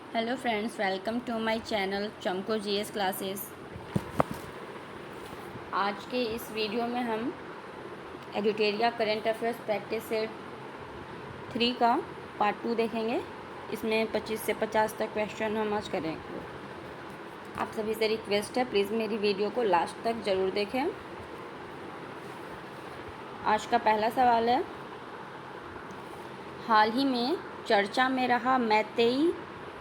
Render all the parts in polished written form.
Hello friends, welcome to my channel Chamko GS classes. आज के इस वीडियो में हम editorial current affairs practice set 3 का पार्ट 2 देखेंगे। इसमें 25 से 50 तक क्वेश्चन हम आज करेंगे। आप सभी से रिक्वेस्ट है, प्लीज़ मेरी वीडियो को लास्ट तक ज़रूर देखें। आज का पहला सवाल है, हाल ही में चर्चा में रहा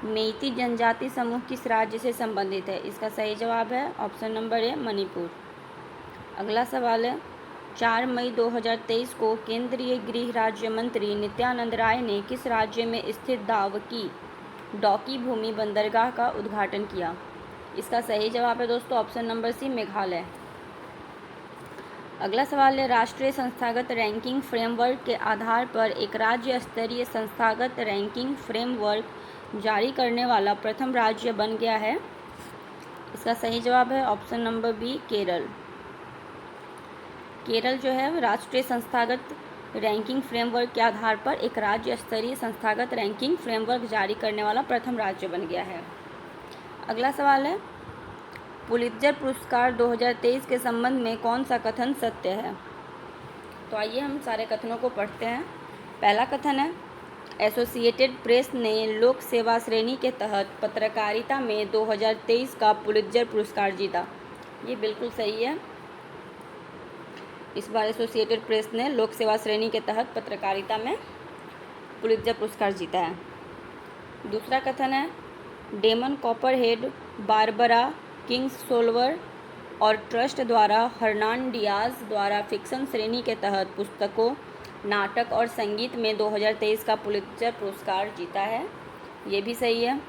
मेइती जनजाति समूह किस राज्य से संबंधित है? इसका सही जवाब है ऑप्शन नंबर ए, मणिपुर। अगला सवाल है, 4 मई 2023 को केंद्रीय गृह राज्य मंत्री नित्यानंद राय ने किस राज्य में स्थित डॉकी भूमि बंदरगाह का उद्घाटन किया? इसका सही जवाब है दोस्तों ऑप्शन नंबर सी, मेघालय। अगला सवाल है, राष्ट्रीय संस्थागत रैंकिंग फ्रेमवर्क के आधार पर एक राज्य स्तरीय संस्थागत रैंकिंग फ्रेमवर्क जारी करने वाला प्रथम राज्य बन गया है? इसका सही जवाब है option number B, Kerala. Kerala जो है राष्ट्रीय संस्थागत रैंकिंग फ्रेमवर्क के आधार पर एक राज्य स्तरीय संस्थागत रैंकिंग फ्रेमवर्क जारी करने वाला प्रथम राज्य बन गया है। अगला सवाल है, पुलित्जर पुरस्कार 2023 के संबंध में कौन सा कथन सत्य है? तो आइए हम सारे कथनों को पढ़ते हैं। पहला कथन है, एसोसिएटेड प्रेस ने लोक सेवा श्रेणी के तहत पत्रकारिता में 2023 का पुलित्जर पुरस्कार जीता। ये बिल्कुल सही है। इस बार एसोसिएटेड प्रेस ने लोक सेवा श्रेणी के तहत पत्रकारिता में पुलित्जर पुरस्कार जीता है। दूसरा कथन है, डेमन कॉपरहेड, बारबरा किंग्सोल्वर और ट्रस्ट द्वारा हर्नान डियाज द्वारा फिक्शन श्रेणी के तहत पुस्तकों, नाटक और संगीत में 2023 का पुलित्जर पुरस्कार जीता है। ये भी सही है।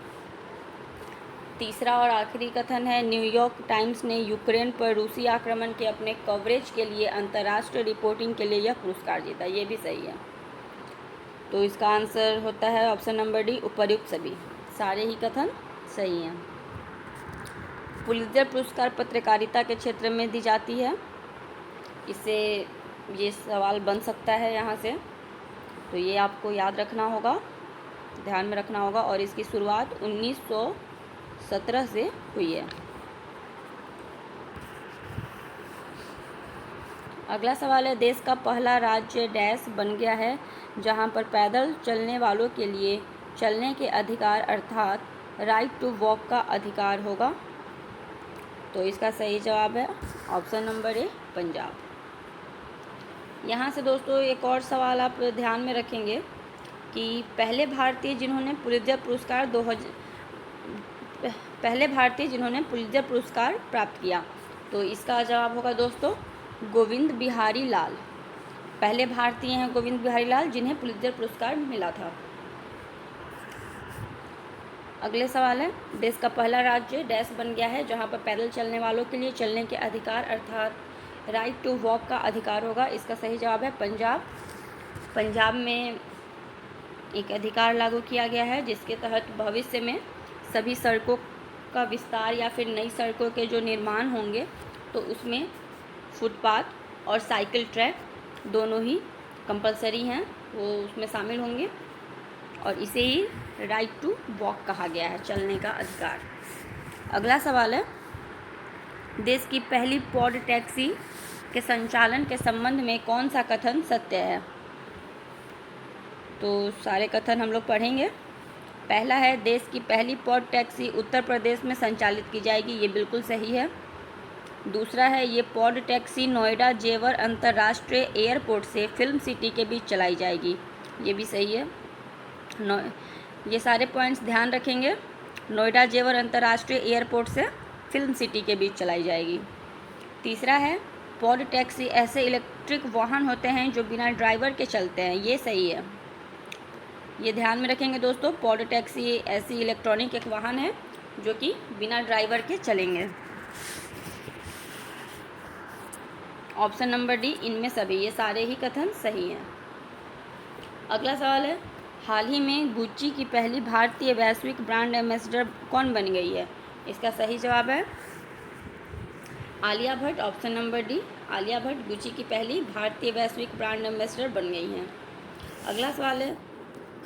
तीसरा और आखिरी कथन है, न्यूयॉर्क टाइम्स ने यूक्रेन पर रूसी आक्रमण के अपने कवरेज के लिए अंतर्राष्ट्रीय रिपोर्टिंग के लिए यह पुरस्कार जीता। ये भी सही है। तो इसका आंसर होता है ऑप्शन नंबर डी, उपर्युक्त सभी। सारे ही कथन सही हैं। पुलित्जर पुरस्कार पत्रकारिता के क्षेत्र में दी जाती है। इससे ये सवाल बन सकता है यहाँ से, तो ये आपको याद रखना होगा, ध्यान में रखना होगा। और इसकी शुरुआत 1917 से हुई है। अगला सवाल है, देश का पहला राज्य डैश बन गया है जहाँ पर पैदल चलने वालों के लिए चलने के अधिकार अर्थात राइट टू वॉक का अधिकार होगा? तो इसका सही जवाब है ऑप्शन नंबर ए, पंजाब। यहाँ से दोस्तों एक और सवाल आप ध्यान में रखेंगे कि पहले भारतीय जिन्होंने पुलित्जर पुरस्कार प्राप्त किया, तो इसका जवाब होगा दोस्तों गोविंद बिहारी लाल। पहले भारतीय हैं गोविंद बिहारी लाल जिन्हें पुलित्जर पुरस्कार मिला था। अगले सवाल है, देश का पहला राज्य डैश बन गया है जहां पर पैदल चलने वालों के लिए चलने के अधिकार अर्थात राइट टू वॉक का अधिकार होगा? इसका सही जवाब है पंजाब। पंजाब में एक अधिकार लागू किया गया है जिसके तहत भविष्य में सभी सड़कों का विस्तार या फिर नई सड़कों के जो निर्माण होंगे तो उसमें फुटपाथ और साइकिल ट्रैक दोनों ही कंपलसरी हैं, वो उसमें शामिल होंगे और इसे ही राइट टू वॉक कहा गया है, चलने का अधिकार। अगला सवाल है, देश की पहली पॉड टैक्सी के संचालन के संबंध में कौन सा कथन सत्य है? तो सारे कथन हम लोग पढ़ेंगे। पहला है, देश की पहली पॉड टैक्सी उत्तर प्रदेश में संचालित की जाएगी। ये बिल्कुल सही है। दूसरा है, ये पॉड टैक्सी नोएडा जेवर अंतर्राष्ट्रीय एयरपोर्ट से फिल्म सिटी के बीच चलाई जाएगी। ये भी सही है। ये सारे पॉइंट्स ध्यान रखेंगे। नोएडा जेवर अंतर्राष्ट्रीय एयरपोर्ट से फिल्म सिटी के बीच चलाई जाएगी। तीसरा है, पॉड टैक्सी ऐसे इलेक्ट्रिक वाहन होते हैं जो बिना ड्राइवर के चलते हैं। ये सही है। ये ध्यान में रखेंगे दोस्तों, पॉड टैक्सी ऐसी इलेक्ट्रॉनिक एक वाहन है जो कि बिना ड्राइवर के चलेंगे। ऑप्शन नंबर डी, इनमें सभी। ये सारे ही कथन सही हैं। अगला सवाल है, हाल ही में गुच्ची की पहली भारतीय वैश्विक ब्रांड एम्बेसडर कौन बन गई है? इसका सही जवाब है Alia Bhatt. Option number D, Alia Bhatt Gucci की पहली भारतीय वैश्विक ब्रांड एम्बेसडर बन गई हैं। अगला सवाल है,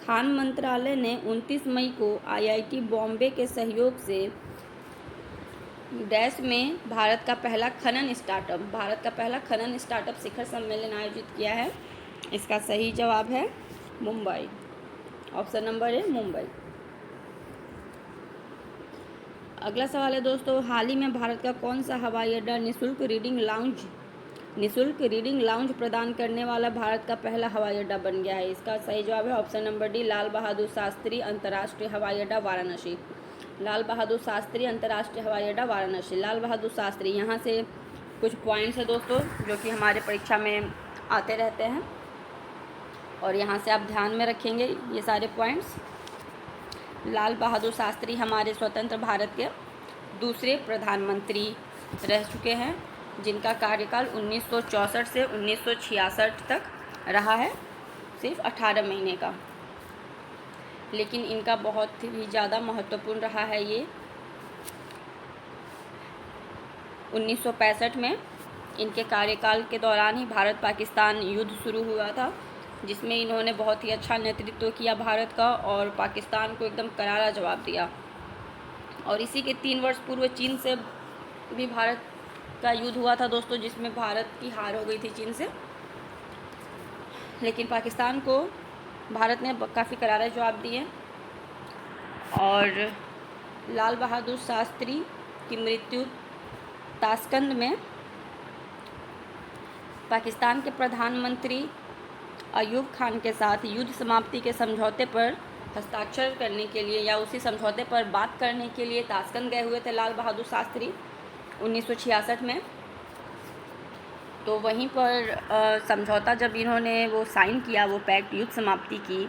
खान मंत्रालय ने 29 मई को IIT बॉम्बे के सहयोग से डैश में भारत का पहला खनन स्टार्टअप शिखर सम्मेलन आयोजित किया है। इसका सही जवाब है मुंबई। ऑप्शन नंबर है मुंबई। अगला सवाल है दोस्तों, हाल ही में भारत का कौन सा हवाई अड्डा निःशुल्क रीडिंग लाउंज प्रदान करने वाला भारत का पहला हवाई अड्डा बन गया है? इसका सही जवाब है option number D, Lal Bahadur Shastri अंतर्राष्ट्रीय हवाई अड्डा वाराणसी। लाल बहादुर शास्त्री अंतर्राष्ट्रीय हवाई अड्डा वाराणसी। लाल बहादुर शास्त्री, यहाँ से कुछ पॉइंट्स है दोस्तों जो कि हमारे परीक्षा में आते रहते हैं और यहाँ से आप ध्यान में रखेंगे ये सारे पॉइंट्स। लाल बहादुर शास्त्री हमारे स्वतंत्र भारत के दूसरे प्रधानमंत्री रह चुके हैं, जिनका कार्यकाल 1964 से 1966 तक रहा है, सिर्फ 18 महीने का, लेकिन इनका बहुत ही ज़्यादा महत्वपूर्ण रहा है ये। 1965 में इनके कार्यकाल के दौरान ही भारत पाकिस्तान युद्ध शुरू हुआ था, जिसमें इन्होंने बहुत ही अच्छा नेतृत्व किया भारत का और पाकिस्तान को एकदम करारा जवाब दिया। और इसी के 3 वर्ष पूर्व चीन से भी भारत का युद्ध हुआ था दोस्तों, जिसमें भारत की हार हो गई थी चीन से, लेकिन पाकिस्तान को भारत ने काफ़ी करारा जवाब दिए। और लाल बहादुर शास्त्री की मृत्यु ताशकंद में पाकिस्तान के प्रधानमंत्री अयूब खान के साथ युद्ध समाप्ति के समझौते पर हस्ताक्षर करने के लिए या उसी समझौते पर बात करने के लिए ताशकंद गए हुए थे लाल बहादुर शास्त्री 1966 में। तो वहीं पर समझौता जब इन्होंने वो साइन किया, वो पैक्ट युद्ध समाप्ति की,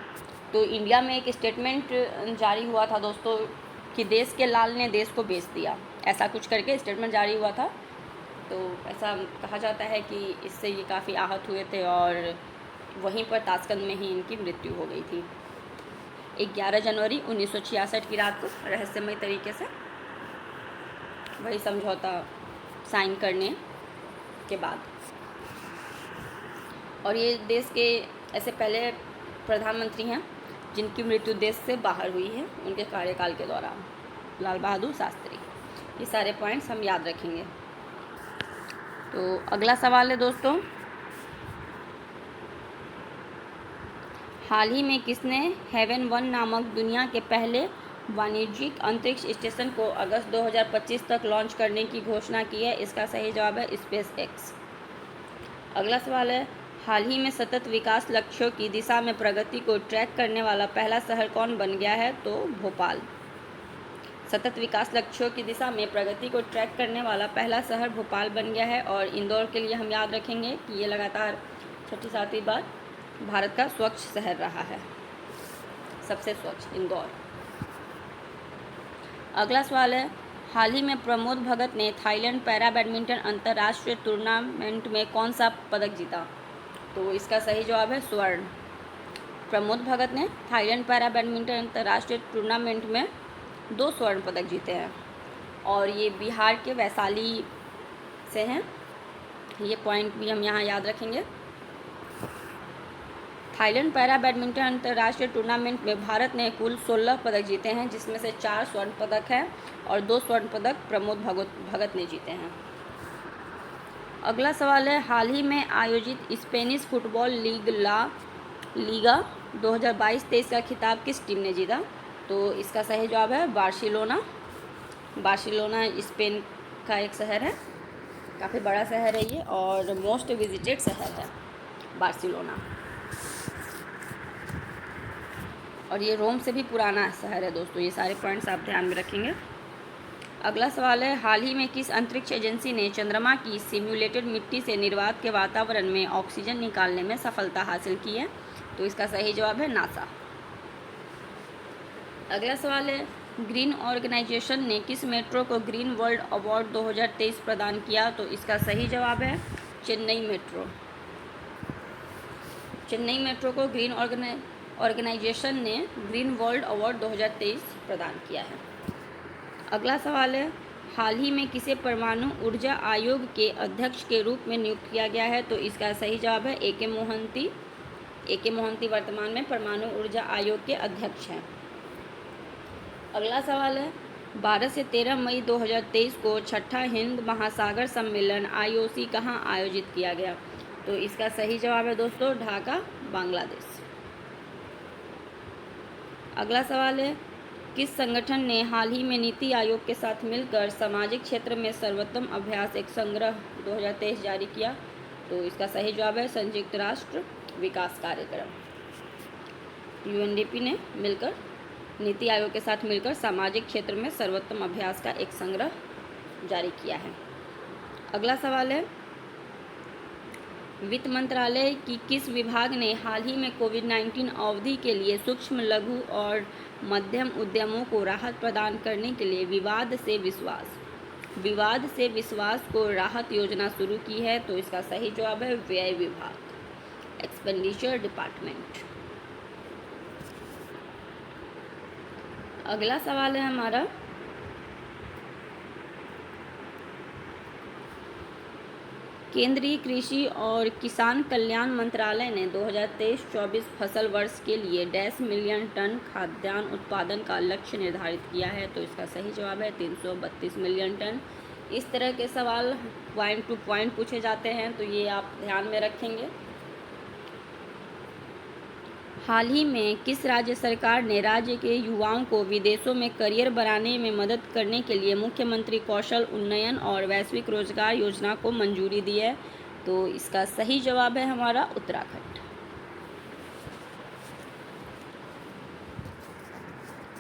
तो इंडिया में एक स्टेटमेंट जारी हुआ था दोस्तों कि देश के लाल ने देश को बेच दिया, ऐसा कुछ करके स्टेटमेंट जारी हुआ था। तो ऐसा कहा जाता है कि इससे ये काफ़ी आहत हुए थे और वहीं पर ताशकंद में ही इनकी मृत्यु हो गई थी 11 जनवरी 1966 की रात को, रहस्यमय तरीके से वही समझौता साइन करने के बाद। और ये देश के ऐसे पहले प्रधानमंत्री हैं जिनकी मृत्यु देश से बाहर हुई है उनके कार्यकाल के दौरान, लाल बहादुर शास्त्री। ये सारे पॉइंट्स हम याद रखेंगे। तो अगला सवाल है दोस्तों, हाल ही में किसने हेवन 1 नामक दुनिया के पहले वाणिज्यिक अंतरिक्ष स्टेशन को अगस्त 2025 तक लॉन्च करने की घोषणा की है? इसका सही जवाब है स्पेस एक्स। अगला सवाल है, हाल ही में सतत विकास लक्ष्यों की दिशा में प्रगति को ट्रैक करने वाला पहला शहर कौन बन गया है? तो भोपाल। सतत विकास लक्ष्यों की दिशा में प्रगति को ट्रैक करने वाला पहला शहर भोपाल बन गया है। और इंदौर के लिए हम याद रखेंगे कि ये लगातार 6-7वीं बार भारत का स्वच्छ शहर रहा है, सबसे स्वच्छ इंदौर। अगला सवाल है, हाल ही में प्रमोद भगत ने थाईलैंड पैरा बैडमिंटन अंतर्राष्ट्रीय टूर्नामेंट में कौन सा पदक जीता? तो इसका सही जवाब है स्वर्ण। प्रमोद भगत ने थाईलैंड पैरा बैडमिंटन अंतर्राष्ट्रीय टूर्नामेंट में 2 स्वर्ण पदक जीते हैं और ये बिहार के वैशाली से हैं। ये पॉइंट भी हम यहाँ याद रखेंगे। थाईलैंड पैरा बैडमिंटन अंतर्राष्ट्रीय टूर्नामेंट में भारत ने कुल 16 पदक जीते हैं, जिसमें से 4 स्वर्ण पदक हैं और 2 स्वर्ण पदक प्रमोद भगत ने जीते हैं। अगला सवाल है, हाल ही में आयोजित स्पेनिश फुटबॉल लीगा 2022-23 का खिताब किस टीम ने जीता? तो इसका सही जवाब है बार्सिलोना। बार्सिलोना स्पेन का एक शहर है, काफ़ी बड़ा शहर है ये और मोस्ट विजिटेड शहर है बार्सिलोना, और ये रोम से भी पुराना शहर है दोस्तों। ये सारे पॉइंट्स आप ध्यान में रखेंगे। अगला सवाल है, हाल ही में किस अंतरिक्ष एजेंसी ने चंद्रमा की सिम्युलेटेड मिट्टी से निर्वात के वातावरण में ऑक्सीजन निकालने में सफलता हासिल की है? तो इसका सही जवाब है नासा। अगला सवाल है, ग्रीन ऑर्गेनाइजेशन ने किस मेट्रो को ग्रीन वर्ल्ड अवार्ड 2023 प्रदान किया? तो इसका सही जवाब है चेन्नई मेट्रो। चेन्नई मेट्रो को ग्रीन ऑर्गेनाइजेशन ने ग्रीन वर्ल्ड अवार्ड 2023 प्रदान किया है। अगला सवाल है, हाल ही में किसे परमाणु ऊर्जा आयोग के अध्यक्ष के रूप में नियुक्त किया गया है? तो इसका सही जवाब है AK मोहंती। A.K. मोहंती वर्तमान में परमाणु ऊर्जा आयोग के अध्यक्ष हैं। अगला सवाल है 12 से 13 मई 2023 को छठा हिंद महासागर सम्मेलन IOC कहाँ आयोजित किया गया? तो इसका सही जवाब है दोस्तों ढाका, बांग्लादेश। अगला सवाल है किस संगठन ने हाल ही में नीति आयोग के साथ मिलकर सामाजिक क्षेत्र में सर्वोत्तम अभ्यास एक संग्रह 2023 जारी किया? तो इसका सही जवाब है संयुक्त राष्ट्र विकास कार्यक्रम। UNDP ने मिलकर नीति आयोग के साथ मिलकर सामाजिक क्षेत्र में सर्वोत्तम अभ्यास का एक संग्रह जारी किया है। अगला सवाल है वित्त मंत्रालय की किस विभाग ने हाल ही में कोविड-19 अवधि के लिए सूक्ष्म, लघु और मध्यम उद्यमों को राहत प्रदान करने के लिए विवाद से विश्वास को राहत योजना शुरू की है? तो इसका सही जवाब है व्यय विभाग, एक्सपेंडिचर डिपार्टमेंट। अगला सवाल है हमारा केंद्रीय कृषि और किसान कल्याण मंत्रालय ने 2023-24 फसल वर्ष के लिए 10 मिलियन टन खाद्यान्न उत्पादन का लक्ष्य निर्धारित किया है? तो इसका सही जवाब है 332 मिलियन टन। इस तरह के सवाल पॉइंट टू पॉइंट पूछे जाते हैं, तो ये आप ध्यान में रखेंगे। हाल ही में किस राज्य सरकार ने राज्य के युवाओं को विदेशों में करियर बनाने में मदद करने के लिए मुख्यमंत्री कौशल उन्नयन और वैश्विक रोजगार योजना को मंजूरी दी है? तो इसका सही जवाब है हमारा उत्तराखंड।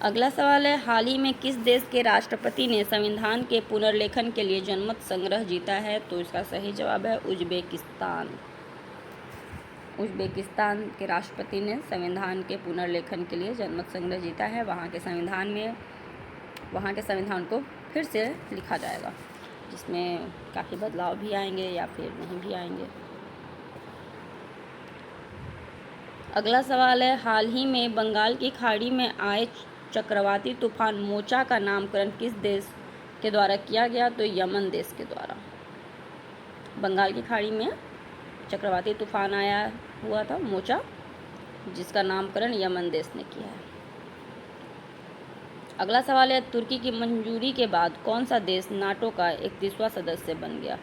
अगला सवाल है हाल ही में किस देश के राष्ट्रपति ने संविधान के पुनर्लेखन के लिए जनमत संग्रह जीता है? तो इसका सही जवाब है उज्बेकिस्तान। उज्बेकिस्तान के राष्ट्रपति ने संविधान के पुनर्लेखन के लिए जनमत संग्रह जीता है। वहाँ के संविधान को फिर से लिखा जाएगा, जिसमें काफ़ी बदलाव भी आएंगे या फिर नहीं भी आएंगे। अगला सवाल है हाल ही में बंगाल की खाड़ी में आए चक्रवाती तूफान मोचा का नामकरण किस देश के द्वारा किया गया? तो यमन देश के द्वारा। बंगाल की खाड़ी में चक्रवाती तूफान आया हुआ था मोचा, जिसका नामकरण यमन देश ने किया है। अगला सवाल है तुर्की की मंजूरी के बाद कौन सा देश नाटो का 31वां सदस्य बन गया?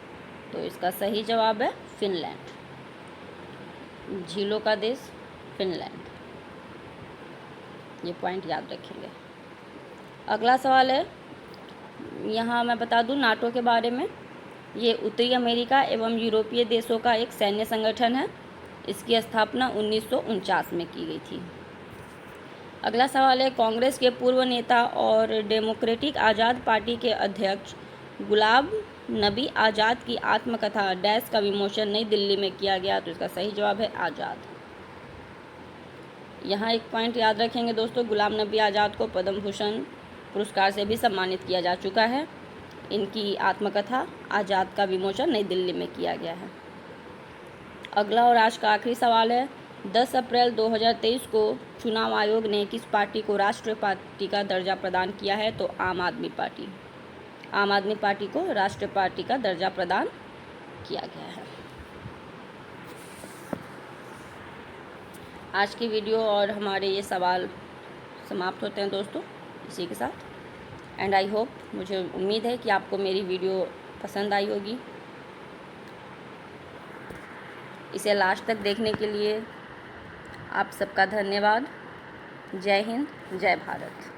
तो इसका सही जवाब है फिनलैंड, झीलों का देश फिनलैंड। ये पॉइंट याद रखेंगे। अगला सवाल है, यहाँ मैं बता दूँ नाटो के बारे में, ये उत्तरी अमेरिका एवं यूरोपीय देशों का एक सैन्य संगठन है। इसकी स्थापना 1949 में की गई थी। अगला सवाल है कांग्रेस के पूर्व नेता और डेमोक्रेटिक आज़ाद पार्टी के अध्यक्ष गुलाम नबी आज़ाद की आत्मकथा डैश का विमोचन नई दिल्ली में किया गया? तो इसका सही जवाब है आज़ाद। यहाँ एक पॉइंट याद रखेंगे दोस्तों, गुलाम नबी आज़ाद को पद्म भूषण पुरस्कार से भी सम्मानित किया जा चुका है। इनकी आत्मकथा आज़ाद का विमोचन नई दिल्ली में किया गया है। अगला और आज का आखिरी सवाल है 10 अप्रैल 2023 को चुनाव आयोग ने किस पार्टी को राष्ट्रीय पार्टी का दर्जा प्रदान किया है? तो आम आदमी पार्टी। आम आदमी पार्टी को राष्ट्रीय पार्टी का दर्जा प्रदान किया गया है। आज की वीडियो और हमारे ये सवाल समाप्त होते हैं दोस्तों इसी के साथ। एंड आई होप, मुझे उम्मीद है कि आपको मेरी वीडियो पसंद आई होगी। इसे लास्ट तक देखने के लिए आप सबका धन्यवाद। जय हिंद, जय भारत।